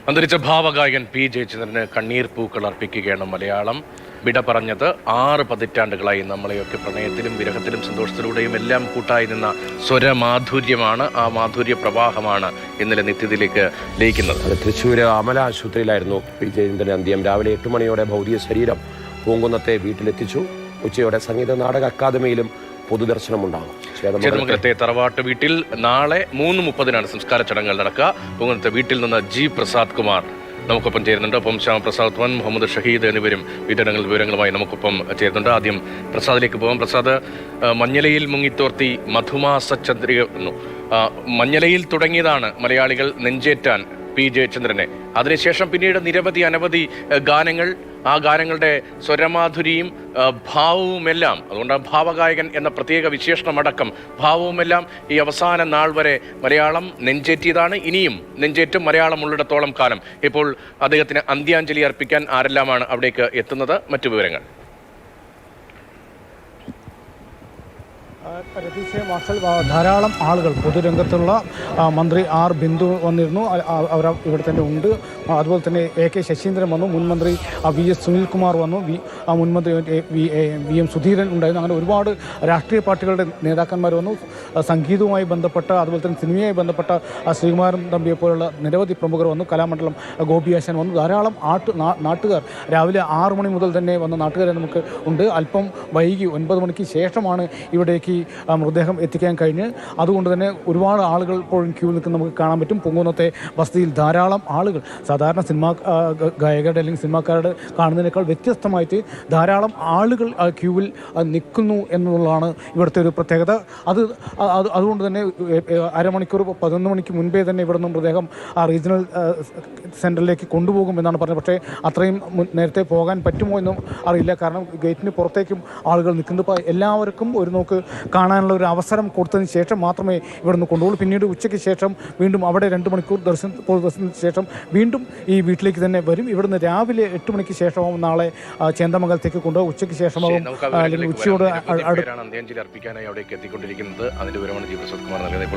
അന്തരിച്ച ഭാവഗായകൻ പി ജയചന്ദ്രന് കണ്ണീർ പൂക്കൾ അർപ്പിക്കുകയാണ് മലയാളം. വിട പറഞ്ഞത് 6 പതിറ്റാണ്ടുകളായി. നമ്മളെയൊക്കെ പ്രണയത്തിലും വിരഹത്തിലും സന്തോഷത്തിലൂടെയും എല്ലാം കൂട്ടായി നിന്ന സ്വരമാധുര്യമാണ്, ആ മാധുര്യ പ്രവാഹമാണ് ഇന്നലെ നിത്യത്തിലേക്ക് ലയിക്കുന്നത്. തൃശ്ശൂർ അമല ആശുപത്രിയിലായിരുന്നു പി ജയചന്ദ്രൻ അന്ത്യം. രാവിലെ 8 മണിയോടെ ഭൗതിക ശരീരം പൂങ്കുന്നത്തെ വീട്ടിലെത്തിച്ചു. ഉച്ചയോടെ സംഗീത നാടക അക്കാദമിയിലും പൊതുദർശനമുണ്ടാകും. ചേതമംഗലത്തെ തറവാട്ട് വീട്ടിൽ നാളെ 3:30-നാണ് സംസ്കാര ചടങ്ങുകൾ നടക്കുക. പൂങ്കുന്നത്തെ വീട്ടിൽ നിന്ന് ജി പ്രസാദ് കുമാർ നമുക്കൊപ്പം ചേരുന്നുണ്ട്. ഒപ്പം ശ്യാമപ്രസാദ് വൻ, മുഹമ്മദ് ഷഹീദ് എന്നിവരും വിവരങ്ങളുമായി നമുക്കൊപ്പം ചേരുന്നുണ്ട്. ആദ്യം പ്രസാദിലേക്ക് പോകാം. പ്രസാദ്, മഞ്ഞലയിൽ മുങ്ങിത്തോർത്തി മധുമാസ ചന്ദ്രിക മഞ്ഞലയിൽ തുടങ്ങിയതാണ് മലയാളികൾ നെഞ്ചേറ്റാൻ പി ജയചന്ദ്രനെ. അതിനുശേഷം പിന്നീട് നിരവധി അനവധി ഗാനങ്ങൾ, ആ ഗാനങ്ങളുടെ സ്വരമാധുരിയും ഭാവവുമെല്ലാം, അതുകൊണ്ട് ഭാവഗായകൻ എന്ന പ്രത്യേക വിശേഷണമടക്കം ഭാവവുമെല്ലാം ഈ അവസാന നാൾ വരെ മലയാളം നെഞ്ചേറ്റിയതാണ്. ഇനിയും നെഞ്ചേറ്റും മലയാളം ഉള്ളിടത്തോളം കാലം. ഇപ്പോൾ അദ്ദേഹത്തിന് അന്ത്യാഞ്ജലി അർപ്പിക്കാൻ ആരെല്ലാമാണ് അവിടേക്ക് എത്തുന്നത്? മറ്റു വിവരങ്ങൾ. മാർഷൽ, ധാരാളം ആളുകൾ പൊതുരംഗത്തുള്ള മന്ത്രി ആർ ബിന്ദു വന്നിരുന്നു. അവർ ഇവിടെ തന്നെ ഉണ്ട്. അതുപോലെ തന്നെ AK ശശീന്ദ്രൻ വന്നു, മുൻ മന്ത്രി VS സുനിൽകുമാർ വന്നു, മുൻ മന്ത്രി VM സുധീരൻ ഉണ്ടായിരുന്നു. അങ്ങനെ ഒരുപാട് രാഷ്ട്രീയ പാർട്ടികളുടെ നേതാക്കന്മാർ വന്നു. സംഗീതവുമായി ബന്ധപ്പെട്ട, അതുപോലെ തന്നെ സിനിമയുമായി ബന്ധപ്പെട്ട ശ്രീകുമാരൻ തമ്പിയെ പോലുള്ള നിരവധി പ്രമുഖർ വന്നു. കലാമണ്ഡലം ഗോപിയാശൻ വന്നു. ധാരാളം നാട്ടുകാർ രാവിലെ 6 മണി മുതൽ തന്നെ വന്ന നാട്ടുകാരെ നമുക്ക് ഉണ്ട്. അല്പം വൈകി 9 മണിക്ക് ശേഷമാണ് ഇവിടേക്ക് മൃതദേഹം എത്തിക്കാൻ കഴിഞ്ഞ്. അതുകൊണ്ട് തന്നെ ഒരുപാട് ആളുകൾ ഇപ്പോഴും ക്യൂ നിൽക്കുന്ന നമുക്ക് കാണാൻ പറ്റും. പൂങ്കുന്നത്തെ ബസ്തിയിൽ ധാരാളം ആളുകൾ, സാധാരണ സിനിമാ ഗായകരുടെ അല്ലെങ്കിൽ സിനിമാക്കാരുടെ കാണുന്നതിനേക്കാൾ വ്യത്യസ്തമായിട്ട് ധാരാളം ആളുകൾ ക്യൂവിൽ നിൽക്കുന്നു എന്നുള്ളതാണ് ഇവിടുത്തെ ഒരു പ്രത്യേകത. അതുകൊണ്ട് തന്നെ അരമണിക്കൂർ 11 മണിക്ക് മുൻപേ തന്നെ ഇവിടെ നിന്ന് മൃതദേഹം റീജിയണൽ സെൻറ്ററിലേക്ക് കൊണ്ടുപോകും എന്നാണ് പറഞ്ഞത്. പക്ഷേ അത്രയും നേരത്തെ പോകാൻ പറ്റുമോ എന്നും അറിയില്ല. കാരണം ഗേറ്റിന് പുറത്തേക്കും ആളുകൾ നിൽക്കുന്നത്. എല്ലാവർക്കും ഒരു നോക്ക് കാണാനുള്ള ഒരു അവസരം കൊടുത്തതിന് ശേഷം മാത്രമേ ഇവിടുന്ന് കൊണ്ടുപോകുള്ളൂ. പിന്നീട് ഉച്ചയ്ക്ക് ശേഷം വീണ്ടും അവിടെ 2 മണിക്കൂർ ദർശനത്തിന് ശേഷം വീണ്ടും ഈ വീട്ടിലേക്ക് തന്നെ വരും. ഇവിടുന്ന് രാവിലെ 8 മണിക്ക് ശേഷമാവും നാളെ ചേന്ദമംഗലത്തേക്ക് കൊണ്ടുപോകും. ഉച്ചയ്ക്ക് ശേഷമാവും ഉച്ചയോട് അന്ത്യാഞ്ജലി അർപ്പിക്കാനായി അവിടേക്ക് എത്തിക്കൊണ്ടിരിക്കുന്നത്. അതിന്റെ വിവരമാണ് ജി പ്രസാദ് കുമാർ നൽകുന്നത്. ഇപ്പോൾ